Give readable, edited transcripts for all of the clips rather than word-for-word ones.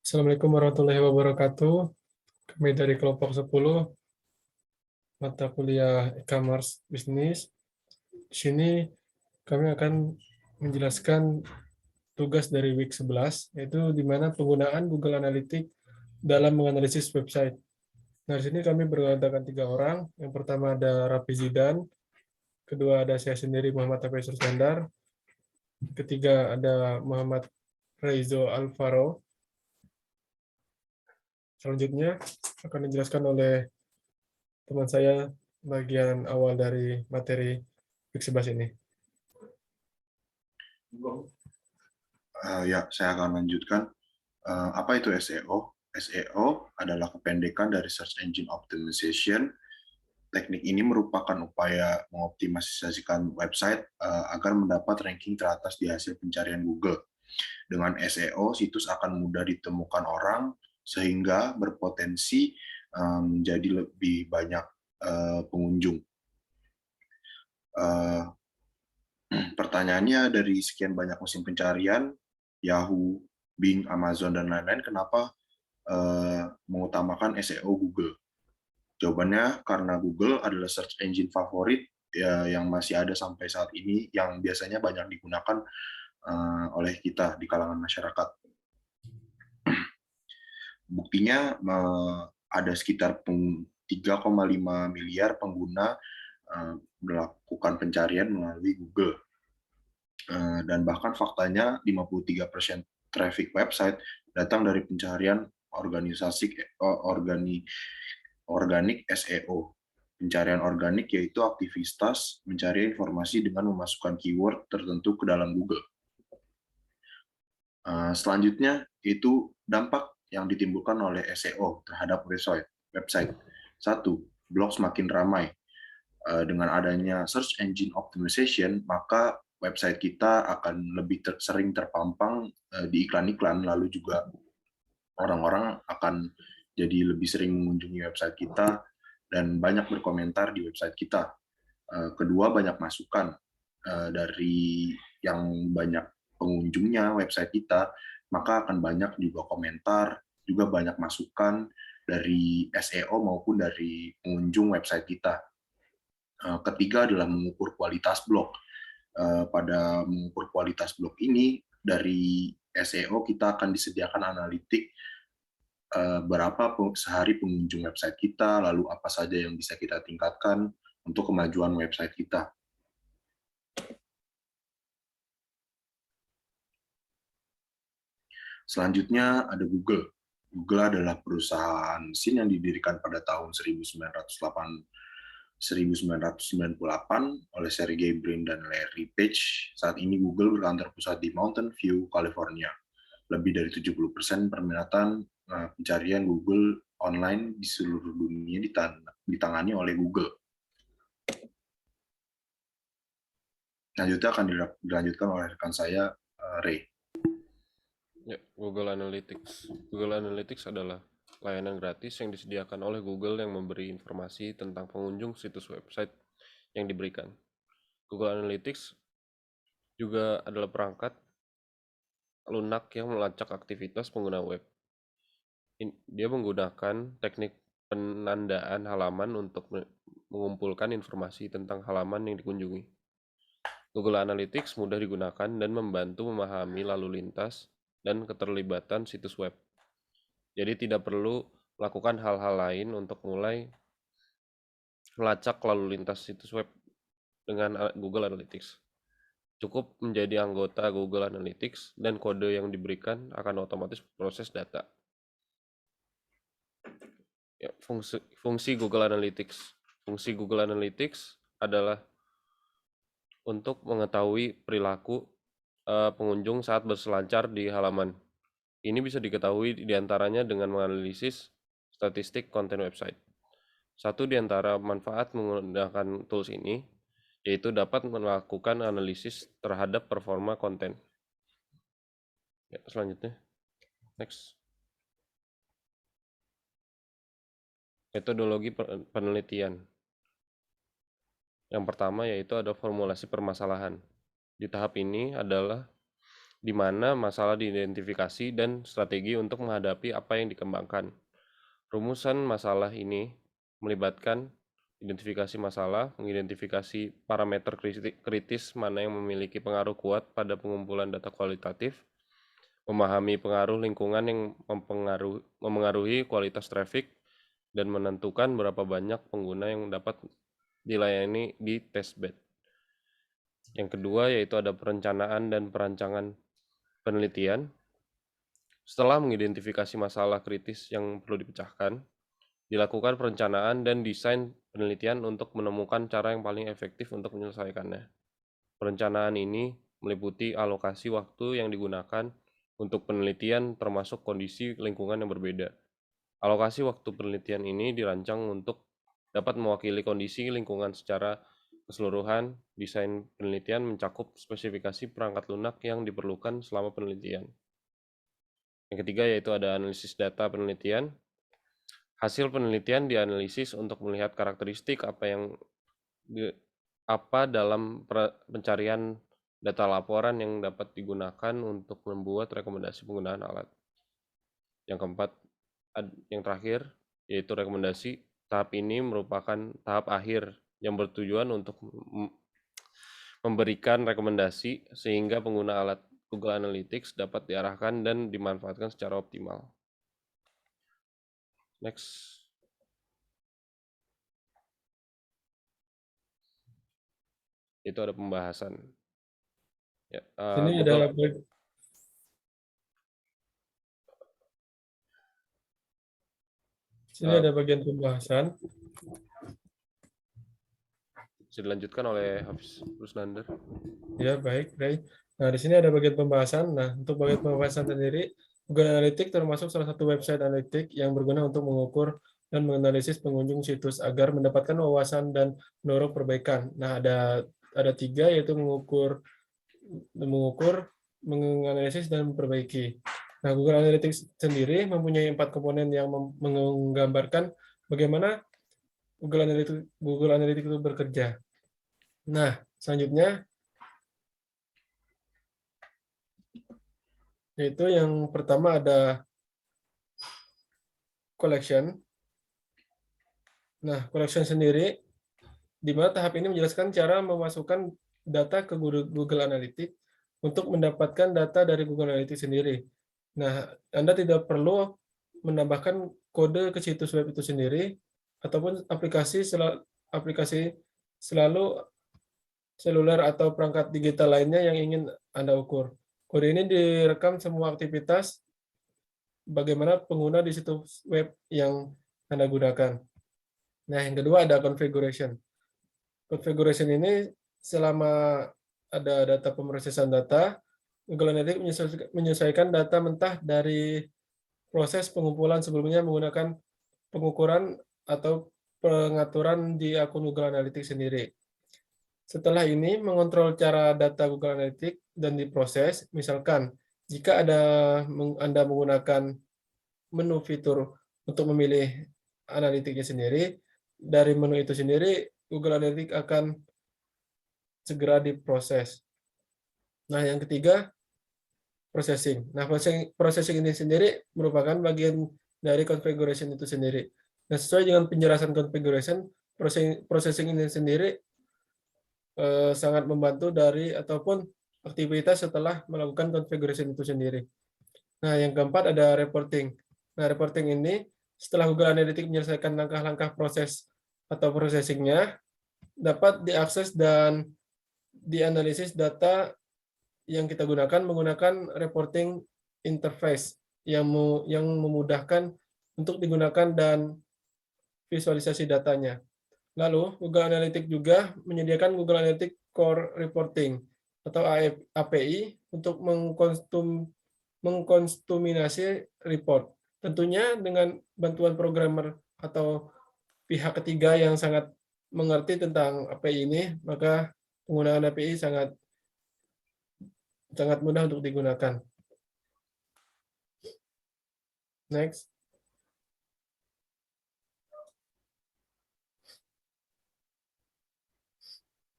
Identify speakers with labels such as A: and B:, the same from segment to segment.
A: Assalamualaikum warahmatullahi wabarakatuh. Kami dari kelompok 10 mata kuliah e-commerce bisnis. Di sini kami akan menjelaskan tugas dari week 11, yaitu di mana penggunaan Google Analytics dalam menganalisis website. Nah, di sini kami beranggotakan 3 orang. Yang pertama ada Rafi Zidan, kedua ada saya sendiri Muhammad Tafaisur Skandar, ketiga ada Muhammad Raizo Alvaro. Selanjutnya akan dijelaskan oleh teman saya bagian awal dari materi week 11 ini.
B: Ya, saya akan lanjutkan. Apa itu SEO? SEO adalah kependekan dari Search Engine Optimization. Teknik ini merupakan upaya mengoptimalisasikan website agar mendapat ranking teratas di hasil pencarian Google. Dengan SEO, situs akan mudah ditemukan orang sehingga berpotensi menjadi lebih banyak pengunjung. Pertanyaannya, dari sekian banyak mesin pencarian, Yahoo, Bing, Amazon, dan lain-lain, kenapa mengutamakan SEO Google? Jawabannya karena Google adalah search engine favorit ya, yang masih ada sampai saat ini, yang biasanya banyak digunakan oleh kita di kalangan masyarakat. Buktinya ada sekitar 3,5 miliar pengguna melakukan pencarian melalui Google. Dan bahkan faktanya 53% traffic website datang dari pencarian organik SEO. Pencarian organik yaitu aktivitas mencari informasi dengan memasukkan keyword tertentu ke dalam Google. Selanjutnya itu dampak yang ditimbulkan oleh SEO terhadap website. 1. Blog semakin ramai. Dengan adanya search engine optimization, maka website kita akan lebih sering terpampang di iklan-iklan, lalu juga orang-orang akan jadi lebih sering mengunjungi website kita dan banyak berkomentar di website kita. Kedua, banyak masukan dari yang banyak pengunjungnya website kita, maka akan banyak juga komentar, juga banyak masukan dari SEO maupun dari pengunjung website kita. Ketiga adalah mengukur kualitas blog. Pada mengukur kualitas blog ini, dari SEO kita akan disediakan analitik berapa sehari pengunjung website kita, lalu apa saja yang bisa kita tingkatkan untuk kemajuan website kita. Selanjutnya ada Google. Google adalah perusahaan mesin yang didirikan pada tahun 1998 oleh Sergey Brin dan Larry Page. Saat ini Google berkantor pusat di Mountain View, California. Lebih dari 70% permintaan pencarian Google online di seluruh dunia ditangani oleh Google. Selanjutnya akan dilanjutkan oleh rekan saya, Ray.
C: Ya, Google Analytics. Google Analytics adalah layanan gratis yang disediakan oleh Google yang memberi informasi tentang pengunjung situs website yang diberikan. Google Analytics juga adalah perangkat lunak yang melacak aktivitas pengguna web. Dia menggunakan teknik penandaan halaman untuk mengumpulkan informasi tentang halaman yang dikunjungi. Google Analytics mudah digunakan dan membantu memahami lalu lintas dan keterlibatan situs web. Jadi tidak perlu melakukan hal-hal lain untuk mulai melacak lalu lintas situs web dengan Google Analytics. Cukup menjadi anggota Google Analytics dan kode yang diberikan akan otomatis proses data. Ya, fungsi Google Analytics. Fungsi Google Analytics adalah untuk mengetahui perilaku pengunjung saat berselancar di halaman. Ini bisa diketahui diantaranya dengan menganalisis statistik konten website. Satu di antara manfaat menggunakan tools ini yaitu dapat melakukan analisis terhadap performa konten. Ya, selanjutnya. Next. Metodologi penelitian. Yang pertama yaitu ada formulasi permasalahan. Di tahap ini adalah di mana masalah diidentifikasi dan strategi untuk menghadapi apa yang dikembangkan. Rumusan masalah ini melibatkan identifikasi masalah, mengidentifikasi parameter kritis mana yang memiliki pengaruh kuat pada pengumpulan data kualitatif, memahami pengaruh lingkungan yang memengaruhi kualitas traffic, dan menentukan berapa banyak pengguna yang dapat dilayani di testbed. Yang kedua yaitu ada perencanaan dan perancangan penelitian. Setelah mengidentifikasi masalah kritis yang perlu dipecahkan, dilakukan perencanaan dan desain penelitian untuk menemukan cara yang paling efektif untuk menyelesaikannya. Perencanaan ini meliputi alokasi waktu yang digunakan untuk penelitian termasuk kondisi lingkungan yang berbeda. Alokasi waktu penelitian ini dirancang untuk dapat mewakili kondisi lingkungan secara keseluruhan. Desain penelitian mencakup spesifikasi perangkat lunak yang diperlukan selama penelitian. Yang ketiga yaitu ada analisis data penelitian. Hasil penelitian dianalisis untuk melihat karakteristik apa dalam pencarian data laporan yang dapat digunakan untuk membuat rekomendasi penggunaan alat. Yang keempat, yang terakhir, yaitu rekomendasi. Tahap ini merupakan tahap akhir yang bertujuan untuk memberikan rekomendasi sehingga pengguna alat Google Analytics dapat diarahkan dan dimanfaatkan secara optimal. Next. Itu ada pembahasan. Ya,
A: Sini ada bagian pembahasan.
C: Bisa dilanjutkan oleh Hafiz Rusnander.
A: Ya, baik. Nah, di sini ada bagian pembahasan. Nah, untuk bagian pembahasan sendiri, Google Analytics termasuk salah satu website analitik yang berguna untuk mengukur dan menganalisis pengunjung situs agar mendapatkan wawasan dan mendorong perbaikan. Nah, ada 3, yaitu mengukur, menganalisis, dan memperbaiki. Nah, Google Analytics sendiri mempunyai 4 komponen yang menggambarkan bagaimana Google Analytics itu bekerja. Nah, selanjutnya yaitu yang pertama ada collection. Nah, collection sendiri di mana tahap ini menjelaskan cara memasukkan data ke Google Analytics untuk mendapatkan data dari Google Analytics sendiri. Nah, Anda tidak perlu menambahkan kode ke situs web itu sendiri ataupun aplikasi selalu seluler atau perangkat digital lainnya yang ingin Anda ukur. Kode ini direkam semua aktivitas bagaimana pengguna di situs web yang Anda gunakan. Nah, yang kedua ada configuration. Configuration ini selama ada data pemrosesan data, Google Analytics menyesuaikan data mentah dari proses pengumpulan sebelumnya menggunakan pengukuran atau pengaturan di akun Google Analytics sendiri. Setelah ini, mengontrol cara data Google Analytics dan diproses, misalkan jika Anda menggunakan menu fitur untuk memilih analitiknya sendiri, dari menu itu sendiri, Google Analytics akan segera diproses. Nah, yang ketiga, processing. Nah, processing ini sendiri merupakan bagian dari configuration itu sendiri. Nah, sesuai dengan penjelasan configuration, processing ini sendiri sangat membantu ataupun aktivitas setelah melakukan configuration itu sendiri. Nah, yang keempat ada reporting. Nah, reporting ini setelah Google Analytics menyelesaikan langkah-langkah proses atau processing-nya, dapat diakses dan dianalisis data yang kita gunakan menggunakan reporting interface yang memudahkan untuk digunakan dan visualisasi datanya. Lalu, Google Analytics juga menyediakan Google Analytics Core Reporting atau API untuk mengkonstuminasi report. Tentunya dengan bantuan programmer atau pihak ketiga yang sangat mengerti tentang API ini, maka penggunaan API sangat mudah untuk digunakan. Next.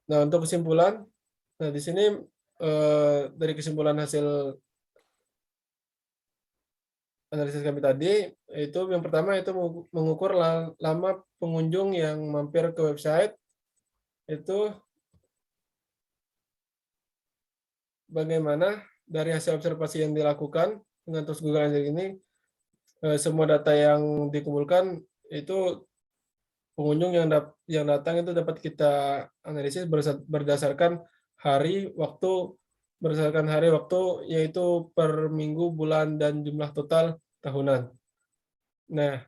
A: Nah, untuk kesimpulan, nah di sini dari kesimpulan hasil analisis kami tadi, itu yang pertama itu mengukur lama pengunjung yang mampir ke website, itu bagaimana dari hasil observasi yang dilakukan dengan tools Google Analytics ini, semua data yang dikumpulkan itu pengunjung yang datang itu dapat kita analisis berdasarkan hari waktu yaitu per minggu, bulan, dan jumlah total tahunan. Nah,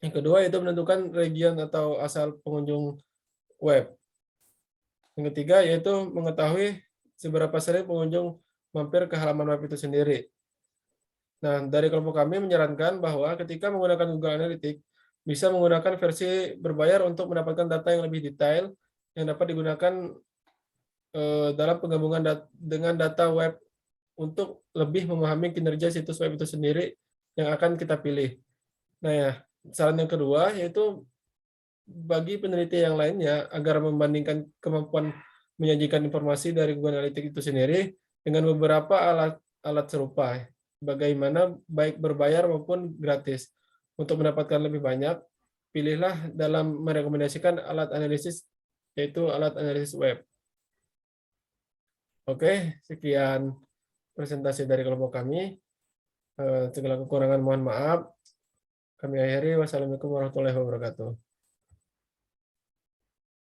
A: yang kedua itu menentukan region atau asal pengunjung web. Yang ketiga yaitu mengetahui seberapa sering pengunjung mampir ke halaman web itu sendiri. Nah, dari kelompok kami menyarankan bahwa ketika menggunakan Google Analytics, bisa menggunakan versi berbayar untuk mendapatkan data yang lebih detail yang dapat digunakan dalam penggabungan dengan data web untuk lebih memahami kinerja situs web itu sendiri yang akan kita pilih. Nah ya, saran yang kedua yaitu bagi peneliti yang lainnya agar membandingkan kemampuan menyajikan informasi dari Google Analytics itu sendiri dengan beberapa alat serupa, bagaimana baik berbayar maupun gratis. Untuk mendapatkan lebih banyak, pilihlah dalam merekomendasikan alat analisis, yaitu alat analisis web. Oke, sekian presentasi dari kelompok kami. Segala kekurangan mohon maaf. Kami akhiri. Wassalamualaikum warahmatullahi wabarakatuh.